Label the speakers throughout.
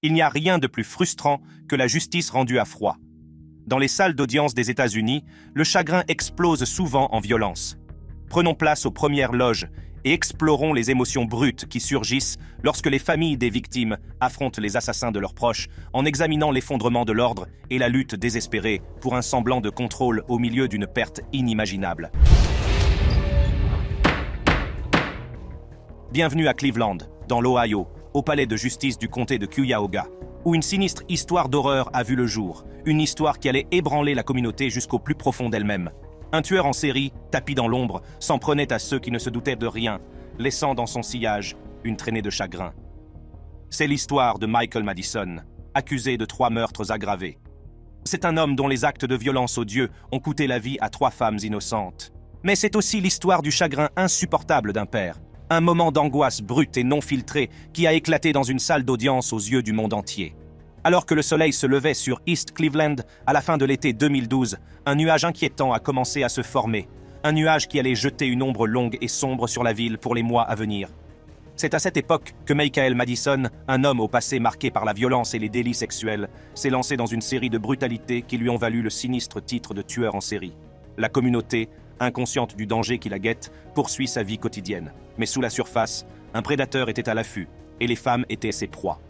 Speaker 1: Il n'y a rien de plus frustrant que la justice rendue à froid. Dans les salles d'audience des États-Unis, le chagrin explose souvent en violence. Prenons place aux premières loges et explorons les émotions brutes qui surgissent lorsque les familles des victimes affrontent les assassins de leurs proches en examinant l'effondrement de l'ordre et la lutte désespérée pour un semblant de contrôle au milieu d'une perte inimaginable. Bienvenue à Cleveland, dans l'Ohio, au palais de justice du comté de Cuyahoga, où une sinistre histoire d'horreur a vu le jour, une histoire qui allait ébranler la communauté jusqu'au plus profond d'elle-même. Un tueur en série, tapi dans l'ombre, s'en prenait à ceux qui ne se doutaient de rien, laissant dans son sillage une traînée de chagrin. C'est l'histoire de Michael Madison, accusé de 3 meurtres aggravés. C'est un homme dont les actes de violence odieux ont coûté la vie à 3 femmes innocentes. Mais c'est aussi l'histoire du chagrin insupportable d'un père, un moment d'angoisse brute et non filtrée qui a éclaté dans une salle d'audience aux yeux du monde entier. Alors que le soleil se levait sur East Cleveland à la fin de l'été 2012, un nuage inquiétant a commencé à se former, un nuage qui allait jeter une ombre longue et sombre sur la ville pour les mois à venir. C'est à cette époque que Michael Madison, un homme au passé marqué par la violence et les délits sexuels, s'est lancé dans une série de brutalités qui lui ont valu le sinistre titre de tueur en série. La communauté, inconsciente du danger qui la guette, poursuit sa vie quotidienne. Mais sous la surface, un prédateur était à l'affût, et les femmes étaient ses proies.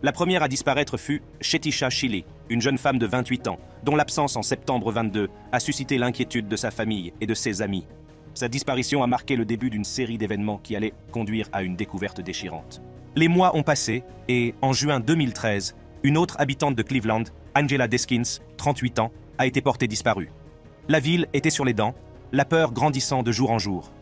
Speaker 1: La première à disparaître fut Shetisha Shili, une jeune femme de 28 ans, dont l'absence en septembre 22 a suscité l'inquiétude de sa famille et de ses amis. Sa disparition a marqué le début d'une série d'événements qui allaient conduire à une découverte déchirante. Les mois ont passé, et en juin 2013, une autre habitante de Cleveland, Angela Deskins, 38 ans, a été portée disparue. La ville était sur les dents, la peur grandissant de jour en jour.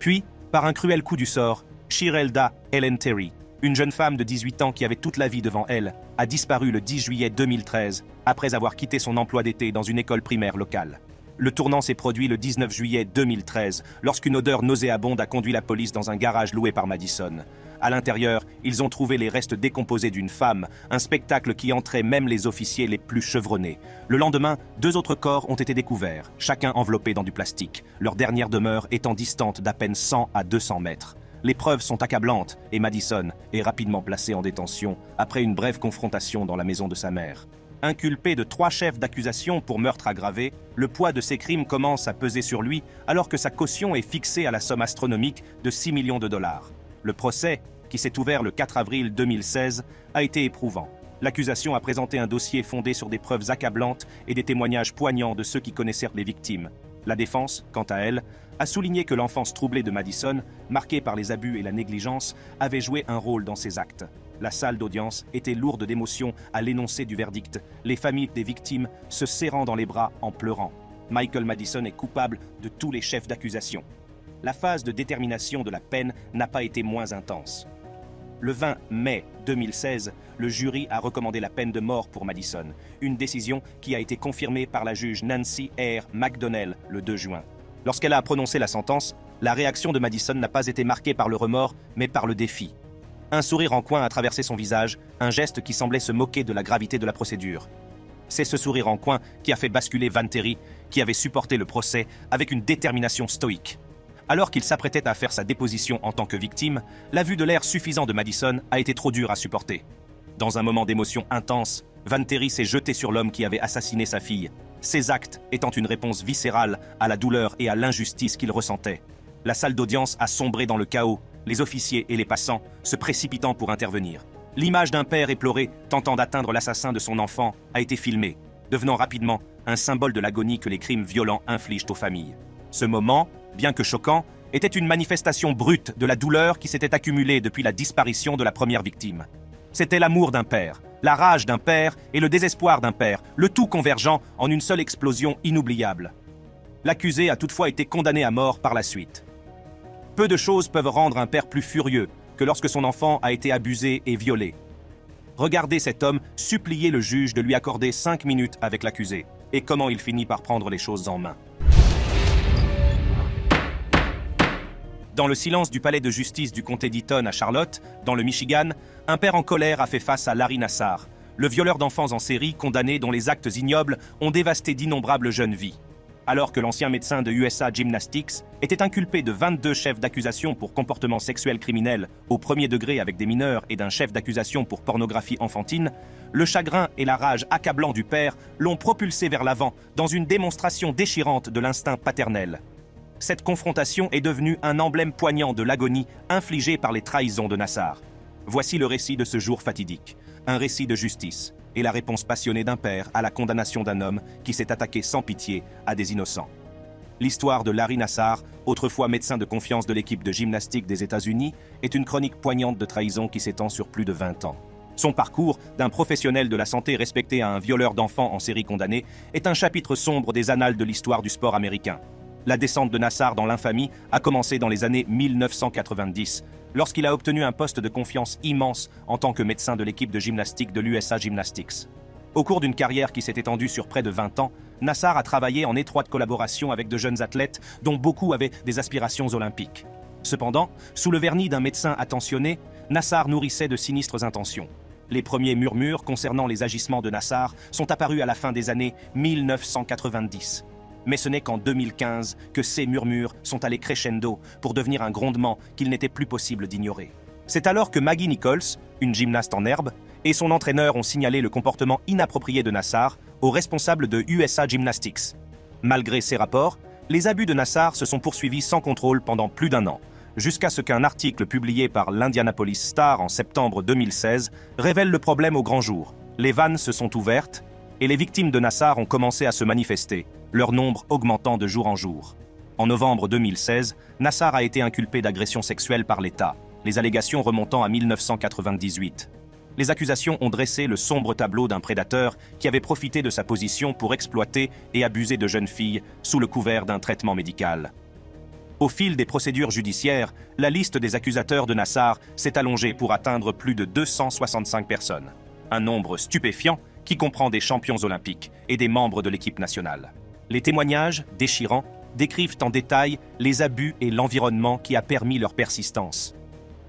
Speaker 1: Puis, par un cruel coup du sort, Shirelda Ellen Terry, une jeune femme de 18 ans qui avait toute la vie devant elle, a disparu le 10 juillet 2013 après avoir quitté son emploi d'été dans une école primaire locale. Le tournant s'est produit le 19 juillet 2013 lorsqu'une odeur nauséabonde a conduit la police dans un garage loué par Madison. À l'intérieur, ils ont trouvé les restes décomposés d'une femme, un spectacle qui entrait même les officiers les plus chevronnés. Le lendemain, 2 autres corps ont été découverts, chacun enveloppé dans du plastique, leur dernière demeure étant distante d'à peine 100 à 200 mètres. Les preuves sont accablantes et Madison est rapidement placé en détention après une brève confrontation dans la maison de sa mère. Inculpé de 3 chefs d'accusation pour meurtre aggravé, le poids de ses crimes commence à peser sur lui alors que sa caution est fixée à la somme astronomique de 6 millions de dollars. Le procès, qui s'est ouvert le 4 avril 2016, a été éprouvant. L'accusation a présenté un dossier fondé sur des preuves accablantes et des témoignages poignants de ceux qui connaissaient les victimes. La défense, quant à elle, a souligné que l'enfance troublée de Madison, marquée par les abus et la négligence, avait joué un rôle dans ces actes. La salle d'audience était lourde d'émotions à l'énoncé du verdict, les familles des victimes se serrant dans les bras en pleurant. Michael Madison est coupable de tous les chefs d'accusation. La phase de détermination de la peine n'a pas été moins intense. Le 20 mai 2016, le jury a recommandé la peine de mort pour Madison, une décision qui a été confirmée par la juge Nancy R. McDonnell le 2 juin. Lorsqu'elle a prononcé la sentence, la réaction de Madison n'a pas été marquée par le remords, mais par le défi. Un sourire en coin a traversé son visage, un geste qui semblait se moquer de la gravité de la procédure. C'est ce sourire en coin qui a fait basculer Van Terry, qui avait supporté le procès avec une détermination stoïque. Alors qu'il s'apprêtait à faire sa déposition en tant que victime, la vue de l'air suffisant de Madison a été trop dure à supporter. Dans un moment d'émotion intense, Van Terry s'est jeté sur l'homme qui avait assassiné sa fille, ses actes étant une réponse viscérale à la douleur et à l'injustice qu'il ressentait. La salle d'audience a sombré dans le chaos, les officiers et les passants se précipitant pour intervenir. L'image d'un père éploré tentant d'atteindre l'assassin de son enfant a été filmée, devenant rapidement un symbole de l'agonie que les crimes violents infligent aux familles. Ce moment, bien que choquant, était une manifestation brute de la douleur qui s'était accumulée depuis la disparition de la première victime. C'était l'amour d'un père, la rage d'un père et le désespoir d'un père, le tout convergent en une seule explosion inoubliable. L'accusé a toutefois été condamné à mort par la suite. Peu de choses peuvent rendre un père plus furieux que lorsque son enfant a été abusé et violé. Regardez cet homme supplier le juge de lui accorder 5 minutes avec l'accusé, et comment il finit par prendre les choses en main. Dans le silence du palais de justice du comté d'Eaton à Charlotte, dans le Michigan, un père en colère a fait face à Larry Nassar, le violeur d'enfants en série condamné dont les actes ignobles ont dévasté d'innombrables jeunes vies. Alors que l'ancien médecin de USA Gymnastics était inculpé de 22 chefs d'accusation pour comportement sexuel criminel au premier degré avec des mineurs et d'un chef d'accusation pour pornographie enfantine, le chagrin et la rage accablant du père l'ont propulsé vers l'avant dans une démonstration déchirante de l'instinct paternel. Cette confrontation est devenue un emblème poignant de l'agonie infligée par les trahisons de Nassar. Voici le récit de ce jour fatidique, un récit de justice et la réponse passionnée d'un père à la condamnation d'un homme qui s'est attaqué sans pitié à des innocents. L'histoire de Larry Nassar, autrefois médecin de confiance de l'équipe de gymnastique des États-Unis, est une chronique poignante de trahison qui s'étend sur plus de 20 ans. Son parcours, d'un professionnel de la santé respecté à un violeur d'enfants en série condamné, est un chapitre sombre des annales de l'histoire du sport américain. La descente de Nassar dans l'infamie a commencé dans les années 1990, lorsqu'il a obtenu un poste de confiance immense en tant que médecin de l'équipe de gymnastique de l'USA Gymnastics. Au cours d'une carrière qui s'est étendue sur près de 20 ans, Nassar a travaillé en étroite collaboration avec de jeunes athlètes dont beaucoup avaient des aspirations olympiques. Cependant, sous le vernis d'un médecin attentionné, Nassar nourrissait de sinistres intentions. Les premiers murmures concernant les agissements de Nassar sont apparus à la fin des années 1990. Mais ce n'est qu'en 2015 que ces murmures sont allés crescendo pour devenir un grondement qu'il n'était plus possible d'ignorer. C'est alors que Maggie Nichols, une gymnaste en herbe, et son entraîneur ont signalé le comportement inapproprié de Nassar aux responsables de USA Gymnastics. Malgré ces rapports, les abus de Nassar se sont poursuivis sans contrôle pendant plus d'un an, jusqu'à ce qu'un article publié par l'Indianapolis Star en septembre 2016 révèle le problème au grand jour. Les vannes se sont ouvertes et les victimes de Nassar ont commencé à se manifester, leur nombre augmentant de jour en jour. En novembre 2016, Nassar a été inculpé d'agression sexuelle par l'État, les allégations remontant à 1998. Les accusations ont dressé le sombre tableau d'un prédateur qui avait profité de sa position pour exploiter et abuser de jeunes filles sous le couvert d'un traitement médical. Au fil des procédures judiciaires, la liste des accusateurs de Nassar s'est allongée pour atteindre plus de 265 personnes. Un nombre stupéfiant qui comprend des champions olympiques et des membres de l'équipe nationale. Les témoignages, déchirants, décrivent en détail les abus et l'environnement qui a permis leur persistance.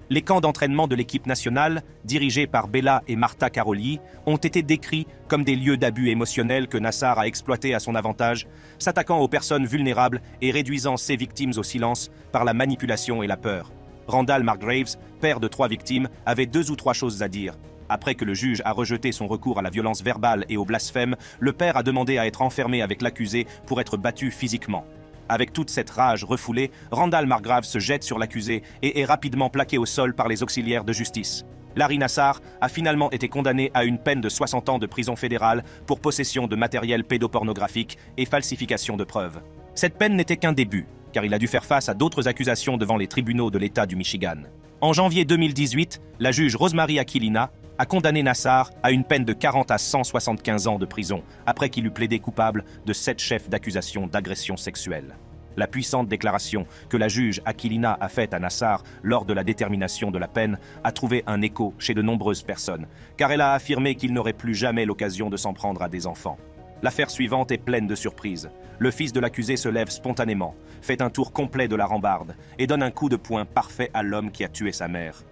Speaker 1: Les camps d'entraînement de l'équipe nationale, dirigés par Bella et Martha Karolyi, ont été décrits comme des lieux d'abus émotionnels que Nassar a exploités à son avantage, s'attaquant aux personnes vulnérables et réduisant ses victimes au silence par la manipulation et la peur. Randall Margraves, père de 3 victimes, avait 2 ou 3 choses à dire. Après que le juge a rejeté son recours à la violence verbale et au blasphème, le père a demandé à être enfermé avec l'accusé pour être battu physiquement. Avec toute cette rage refoulée, Randall Margraves se jette sur l'accusé et est rapidement plaqué au sol par les auxiliaires de justice. Larry Nassar a finalement été condamné à une peine de 60 ans de prison fédérale pour possession de matériel pédopornographique et falsification de preuves. Cette peine n'était qu'un début, car il a dû faire face à d'autres accusations devant les tribunaux de l'État du Michigan. En janvier 2018, la juge Rosemary Aquilina a condamné Nassar à une peine de 40 à 175 ans de prison, après qu'il eut plaidé coupable de 7 chefs d'accusation d'agression sexuelle. La puissante déclaration que la juge Aquilina a faite à Nassar lors de la détermination de la peine a trouvé un écho chez de nombreuses personnes, car elle a affirmé qu'il n'aurait plus jamais l'occasion de s'en prendre à des enfants. L'affaire suivante est pleine de surprises. Le fils de l'accusé se lève spontanément, fait un tour complet de la rambarde et donne un coup de poing parfait à l'homme qui a tué sa mère.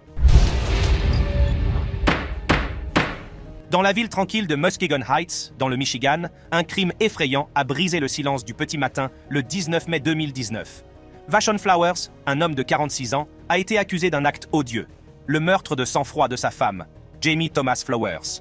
Speaker 1: Dans la ville tranquille de Muskegon Heights, dans le Michigan, un crime effrayant a brisé le silence du petit matin le 19 mai 2019. Vashon Flowers, un homme de 46 ans, a été accusé d'un acte odieux, le meurtre de sang-froid de sa femme, Jamie Thomas Flowers.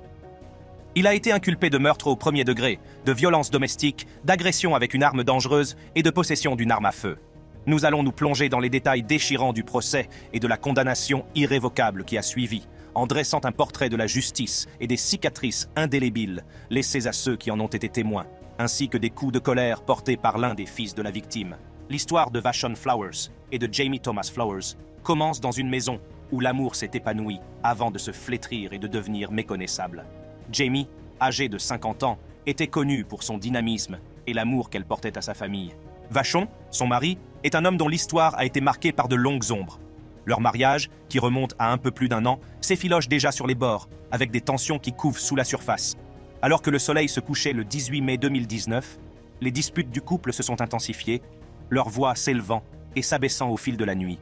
Speaker 1: Il a été inculpé de meurtre au premier degré, de violence domestique, d'agression avec une arme dangereuse et de possession d'une arme à feu. Nous allons nous plonger dans les détails déchirants du procès et de la condamnation irrévocable qui a suivi, en dressant un portrait de la justice et des cicatrices indélébiles laissées à ceux qui en ont été témoins, ainsi que des coups de colère portés par l'un des fils de la victime. L'histoire de Vashon Flowers et de Jamie Thomas Flowers commence dans une maison où l'amour s'est épanoui avant de se flétrir et de devenir méconnaissable. Jamie, âgée de 50 ans, était connue pour son dynamisme et l'amour qu'elle portait à sa famille. Vashon, son mari, est un homme dont l'histoire a été marquée par de longues ombres. Leur mariage, qui remonte à un peu plus d'1 an, s'effiloche déjà sur les bords, avec des tensions qui couvent sous la surface. Alors que le soleil se couchait le 18 mai 2019, les disputes du couple se sont intensifiées, leurs voix s'élevant et s'abaissant au fil de la nuit.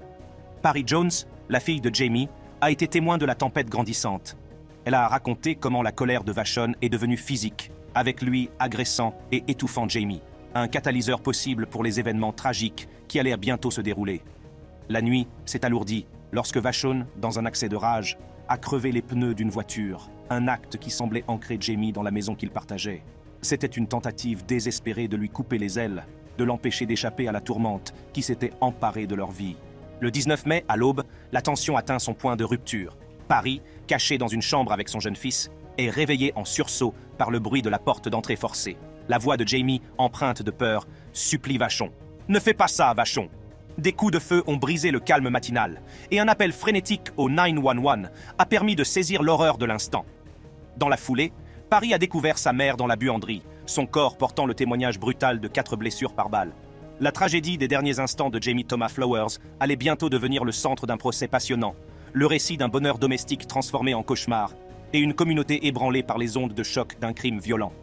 Speaker 1: Paris Jones, la fille de Jamie, a été témoin de la tempête grandissante. Elle a raconté comment la colère de Vashon est devenue physique, avec lui agressant et étouffant Jamie. un catalyseur possible pour les événements tragiques qui allaient bientôt se dérouler. La nuit s'est alourdie lorsque Vachon, dans un accès de rage, a crevé les pneus d'une voiture, un acte qui semblait ancrer Jamie dans la maison qu'ils partageaient. C'était une tentative désespérée de lui couper les ailes, de l'empêcher d'échapper à la tourmente qui s'était emparée de leur vie. Le 19 mai, à l'aube, la tension atteint son point de rupture. Paris, caché dans une chambre avec son jeune fils, est réveillé en sursaut par le bruit de la porte d'entrée forcée. La voix de Jamie, empreinte de peur, supplie Vachon. « Ne fais pas ça, Vachon !» Des coups de feu ont brisé le calme matinal, et un appel frénétique au 911 a permis de saisir l'horreur de l'instant. Dans la foulée, Paris a découvert sa mère dans la buanderie, son corps portant le témoignage brutal de 4 blessures par balle. La tragédie des derniers instants de Jamie Thomas Flowers allait bientôt devenir le centre d'un procès passionnant, le récit d'un bonheur domestique transformé en cauchemar, et une communauté ébranlée par les ondes de choc d'un crime violent.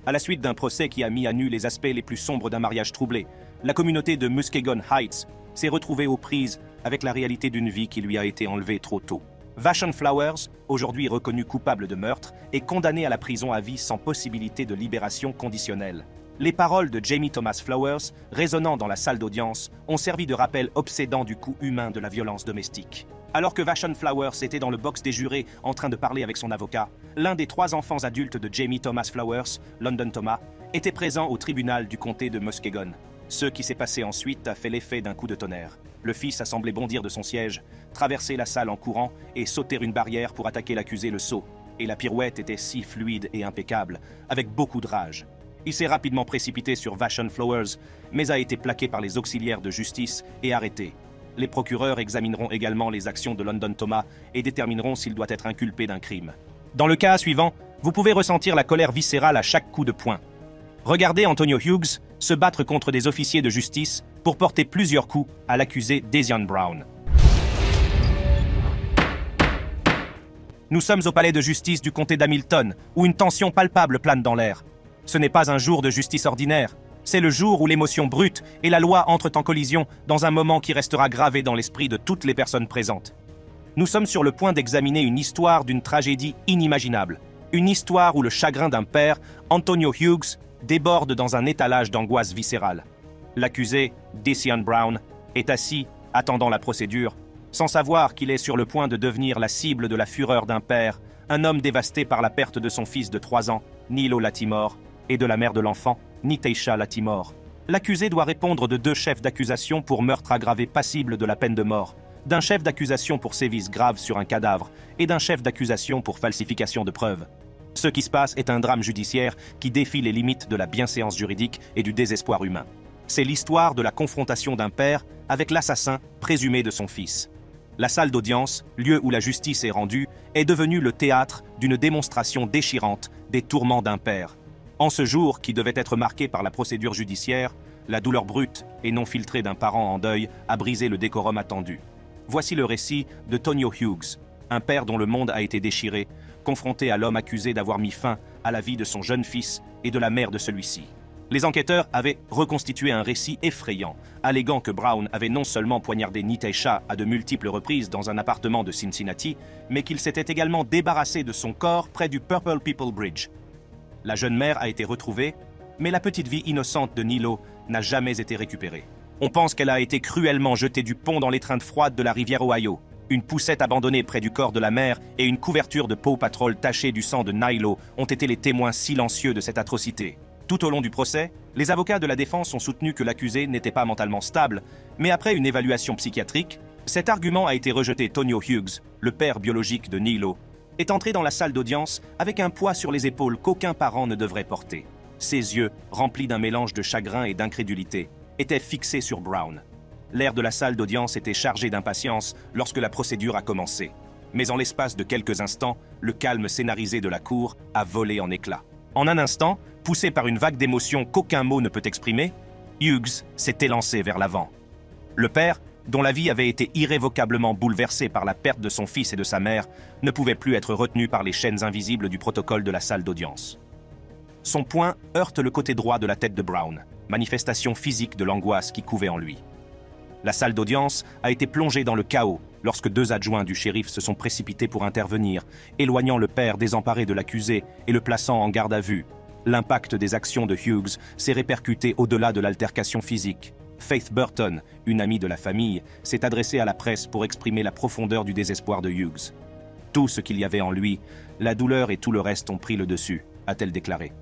Speaker 1: À la suite d'un procès qui a mis à nu les aspects les plus sombres d'un mariage troublé, la communauté de Muskegon Heights s'est retrouvée aux prises avec la réalité d'une vie qui lui a été enlevée trop tôt. Vachon Flowers, aujourd'hui reconnu coupable de meurtre, est condamné à la prison à vie sans possibilité de libération conditionnelle. Les paroles de Jamie Thomas Flowers, résonnant dans la salle d'audience, ont servi de rappel obsédant du coût humain de la violence domestique. Alors que Vachon Flowers était dans le box des jurés en train de parler avec son avocat, l'un des 3 enfants adultes de Jamie Thomas Flowers, London Thomas, était présent au tribunal du comté de Muskegon. Ce qui s'est passé ensuite a fait l'effet d'un coup de tonnerre. Le fils a semblé bondir de son siège, traverser la salle en courant et sauter une barrière pour attaquer l'accusé le saut. Et la pirouette était si fluide et impeccable, avec beaucoup de rage. Il s'est rapidement précipité sur Vachon Flowers, mais a été plaqué par les auxiliaires de justice et arrêté. Les procureurs examineront également les actions de London Thomas et détermineront s'il doit être inculpé d'un crime. Dans le cas suivant, vous pouvez ressentir la colère viscérale à chaque coup de poing. Regardez Antonio Hughes se battre contre des officiers de justice pour porter plusieurs coups à l'accusé Dezion Brown. Nous sommes au palais de justice du comté d'Hamilton, où une tension palpable plane dans l'air. Ce n'est pas un jour de justice ordinaire, c'est le jour où l'émotion brute et la loi entrent en collision dans un moment qui restera gravé dans l'esprit de toutes les personnes présentes. Nous sommes sur le point d'examiner une histoire d'une tragédie inimaginable, une histoire où le chagrin d'un père, Antonio Hughes, déborde dans un étalage d'angoisse viscérale. L'accusé, Dezion Brown, est assis, attendant la procédure, sans savoir qu'il est sur le point de devenir la cible de la fureur d'un père, un homme dévasté par la perte de son fils de 3 ans, Nilo Latimore, et de la mère de l'enfant, Nytaisha Latimore. L'accusé doit répondre de 2 chefs d'accusation pour meurtre aggravé passible de la peine de mort, d'un chef d'accusation pour sévices graves sur un cadavre et d'un chef d'accusation pour falsification de preuves. Ce qui se passe est un drame judiciaire qui défie les limites de la bienséance juridique et du désespoir humain. C'est l'histoire de la confrontation d'un père avec l'assassin présumé de son fils. La salle d'audience, lieu où la justice est rendue, est devenue le théâtre d'une démonstration déchirante des tourments d'un père. En ce jour qui devait être marqué par la procédure judiciaire, la douleur brute et non filtrée d'un parent en deuil a brisé le décorum attendu. Voici le récit de Tonio Hughes, un père dont le monde a été déchiré, confronté à l'homme accusé d'avoir mis fin à la vie de son jeune fils et de la mère de celui-ci. Les enquêteurs avaient reconstitué un récit effrayant, alléguant que Brown avait non seulement poignardé Nytaisha à de multiples reprises dans un appartement de Cincinnati, mais qu'il s'était également débarrassé de son corps près du Purple People Bridge. La jeune mère a été retrouvée, mais la petite vie innocente de Nilo n'a jamais été récupérée. On pense qu'elle a été cruellement jetée du pont dans l'étreinte froide de la rivière Ohio. Une poussette abandonnée près du corps de la mère et une couverture de Paw Patrol tachée du sang de Nilo ont été les témoins silencieux de cette atrocité. Tout au long du procès, les avocats de la défense ont soutenu que l'accusé n'était pas mentalement stable, mais après une évaluation psychiatrique, cet argument a été rejeté. Tonio Hughes, le père biologique de Nilo, est entré dans la salle d'audience avec un poids sur les épaules qu'aucun parent ne devrait porter. Ses yeux, remplis d'un mélange de chagrin et d'incrédulité, étaient fixés sur Brown. L'air de la salle d'audience était chargé d'impatience lorsque la procédure a commencé. Mais en l'espace de quelques instants, le calme scénarisé de la cour a volé en éclats. En un instant, poussé par une vague d'émotions qu'aucun mot ne peut exprimer, Hughes s'est élancé vers l'avant. Le père, dont la vie avait été irrévocablement bouleversée par la perte de son fils et de sa mère, ne pouvait plus être retenu par les chaînes invisibles du protocole de la salle d'audience. Son poing heurte le côté droit de la tête de Brown, manifestation physique de l'angoisse qui couvait en lui. La salle d'audience a été plongée dans le chaos lorsque 2 adjoints du shérif se sont précipités pour intervenir, éloignant le père désemparé de l'accusé et le plaçant en garde à vue. L'impact des actions de Hughes s'est répercuté au-delà de l'altercation physique. Faith Burton, une amie de la famille, s'est adressée à la presse pour exprimer la profondeur du désespoir de Hughes. Tout ce qu'il y avait en lui, la douleur et tout le reste ont pris le dessus, a-t-elle déclaré.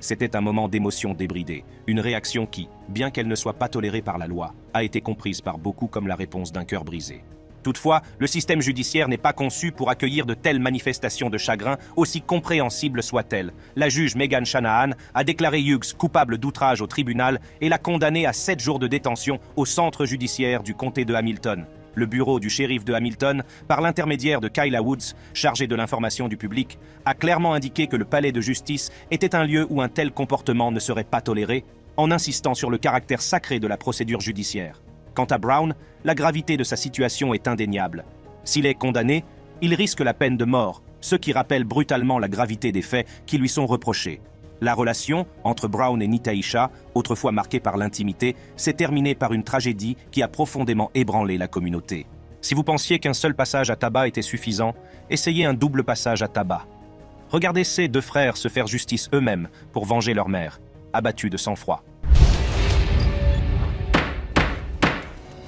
Speaker 1: C'était un moment d'émotion débridée, une réaction qui, bien qu'elle ne soit pas tolérée par la loi, a été comprise par beaucoup comme la réponse d'un cœur brisé. Toutefois, le système judiciaire n'est pas conçu pour accueillir de telles manifestations de chagrin, aussi compréhensibles soient-elles. La juge Megan Shanahan a déclaré Hughes coupable d'outrage au tribunal et l'a condamné à 7 jours de détention au centre judiciaire du comté de Hamilton. Le bureau du shérif de Hamilton, par l'intermédiaire de Kyla Woods, chargé de l'information du public, a clairement indiqué que le palais de justice était un lieu où un tel comportement ne serait pas toléré, en insistant sur le caractère sacré de la procédure judiciaire. Quant à Brown, la gravité de sa situation est indéniable. S'il est condamné, il risque la peine de mort, ce qui rappelle brutalement la gravité des faits qui lui sont reprochés. La relation entre Brown et Nitaisha, autrefois marquée par l'intimité, s'est terminée par une tragédie qui a profondément ébranlé la communauté. Si vous pensiez qu'un seul passage à tabac était suffisant, essayez un double passage à tabac. Regardez ces deux frères se faire justice eux-mêmes pour venger leur mère, abattus de sang-froid.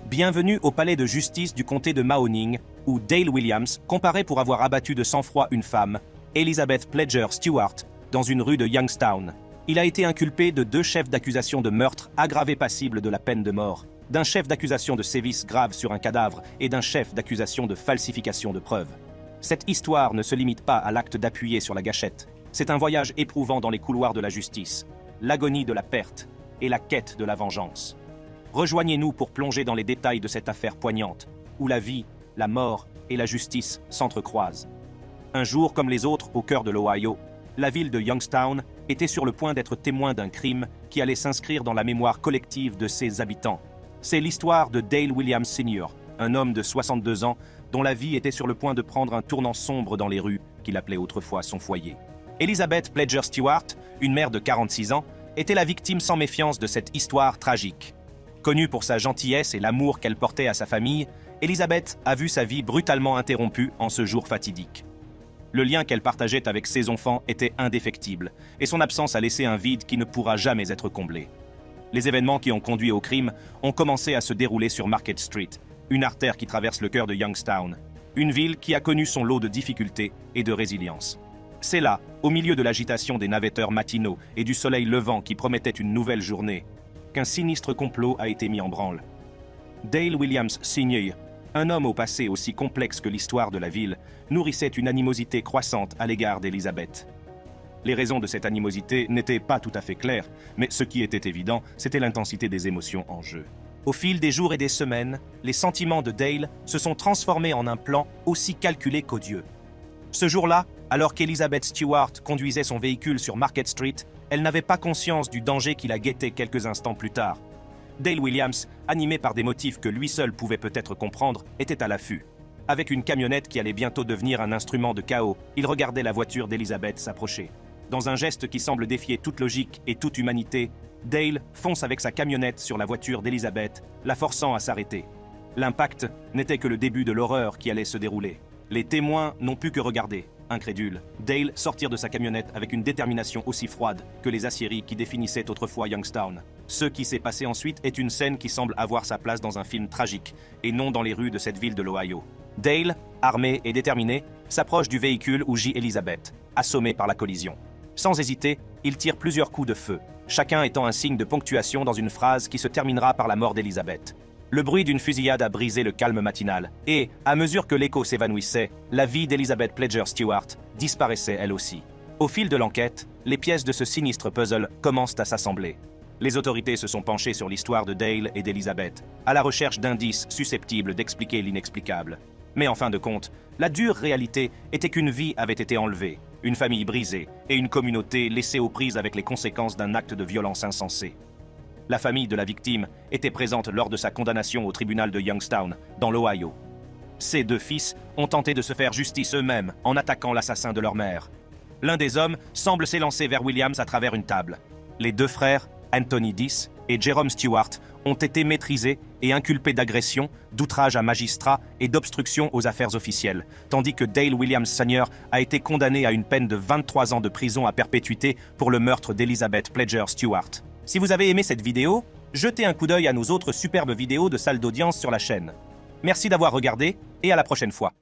Speaker 1: Bienvenue au palais de justice du comté de Mahoning, où Dale Williams comparaît pour avoir abattu de sang-froid une femme, Elizabeth Pledger Stewart, dans une rue de Youngstown. Il a été inculpé de 2 chefs d'accusation de meurtre aggravés passibles de la peine de mort, d'un chef d'accusation de sévices graves sur un cadavre et d'un chef d'accusation de falsification de preuves. Cette histoire ne se limite pas à l'acte d'appuyer sur la gâchette. C'est un voyage éprouvant dans les couloirs de la justice, l'agonie de la perte et la quête de la vengeance. Rejoignez-nous pour plonger dans les détails de cette affaire poignante, où la vie, la mort et la justice s'entrecroisent. Un jour comme les autres au cœur de l'Ohio, la ville de Youngstown était sur le point d'être témoin d'un crime qui allait s'inscrire dans la mémoire collective de ses habitants. C'est l'histoire de Dale Williams Sr., un homme de 62 ans dont la vie était sur le point de prendre un tournant sombre dans les rues qu'il appelait autrefois son foyer. Elizabeth Pledger Stewart, une mère de 46 ans, était la victime sans méfiance de cette histoire tragique. Connue pour sa gentillesse et l'amour qu'elle portait à sa famille, Elizabeth a vu sa vie brutalement interrompue en ce jour fatidique. Le lien qu'elle partageait avec ses enfants était indéfectible, et son absence a laissé un vide qui ne pourra jamais être comblé. Les événements qui ont conduit au crime ont commencé à se dérouler sur Market Street, une artère qui traverse le cœur de Youngstown, une ville qui a connu son lot de difficultés et de résilience. C'est là, au milieu de l'agitation des navetteurs matinaux et du soleil levant qui promettait une nouvelle journée, qu'un sinistre complot a été mis en branle. Dale Williams Sr., un homme au passé aussi complexe que l'histoire de la ville, nourrissait une animosité croissante à l'égard d'Elizabeth. Les raisons de cette animosité n'étaient pas tout à fait claires, mais ce qui était évident, c'était l'intensité des émotions en jeu. Au fil des jours et des semaines, les sentiments de Dale se sont transformés en un plan aussi calculé qu'odieux. Ce jour-là, alors qu'Elizabeth Stewart conduisait son véhicule sur Market Street, elle n'avait pas conscience du danger qui la guettait quelques instants plus tard. Dale Williams, animé par des motifs que lui seul pouvait peut-être comprendre, était à l'affût. Avec une camionnette qui allait bientôt devenir un instrument de chaos, il regardait la voiture d'Elizabeth s'approcher. Dans un geste qui semble défier toute logique et toute humanité, Dale fonce avec sa camionnette sur la voiture d'Elizabeth, la forçant à s'arrêter. L'impact n'était que le début de l'horreur qui allait se dérouler. Les témoins n'ont pu que regarder, incrédules, Dale sortir de sa camionnette avec une détermination aussi froide que les aciéries qui définissaient autrefois Youngstown. Ce qui s'est passé ensuite est une scène qui semble avoir sa place dans un film tragique, et non dans les rues de cette ville de l'Ohio. Dale, armé et déterminé, s'approche du véhicule où gît Elizabeth, assommée par la collision. Sans hésiter, il tire plusieurs coups de feu, chacun étant un signe de ponctuation dans une phrase qui se terminera par la mort d'Elizabeth. Le bruit d'une fusillade a brisé le calme matinal, et, à mesure que l'écho s'évanouissait, la vie d'Elizabeth Pledger Stewart disparaissait elle aussi. Au fil de l'enquête, les pièces de ce sinistre puzzle commencent à s'assembler. Les autorités se sont penchées sur l'histoire de Dale et d'Elizabeth, à la recherche d'indices susceptibles d'expliquer l'inexplicable. Mais en fin de compte, la dure réalité était qu'une vie avait été enlevée, une famille brisée et une communauté laissée aux prises avec les conséquences d'un acte de violence insensé. La famille de la victime était présente lors de sa condamnation au tribunal de Youngstown, dans l'Ohio. Ses 2 fils ont tenté de se faire justice eux-mêmes en attaquant l'assassin de leur mère. L'un des hommes semble s'élancer vers Williams à travers une table. Les 2 frères, Anthony Dees et Jerome Stewart, ont été maîtrisés et inculpés d'agression, d'outrage à magistrat et d'obstruction aux affaires officielles, tandis que Dale Williams Sr. a été condamné à une peine de 23 ans de prison à perpétuité pour le meurtre d'Elizabeth Pledger Stewart. Si vous avez aimé cette vidéo, jetez un coup d'œil à nos autres superbes vidéos de salle d'audience sur la chaîne. Merci d'avoir regardé et à la prochaine fois.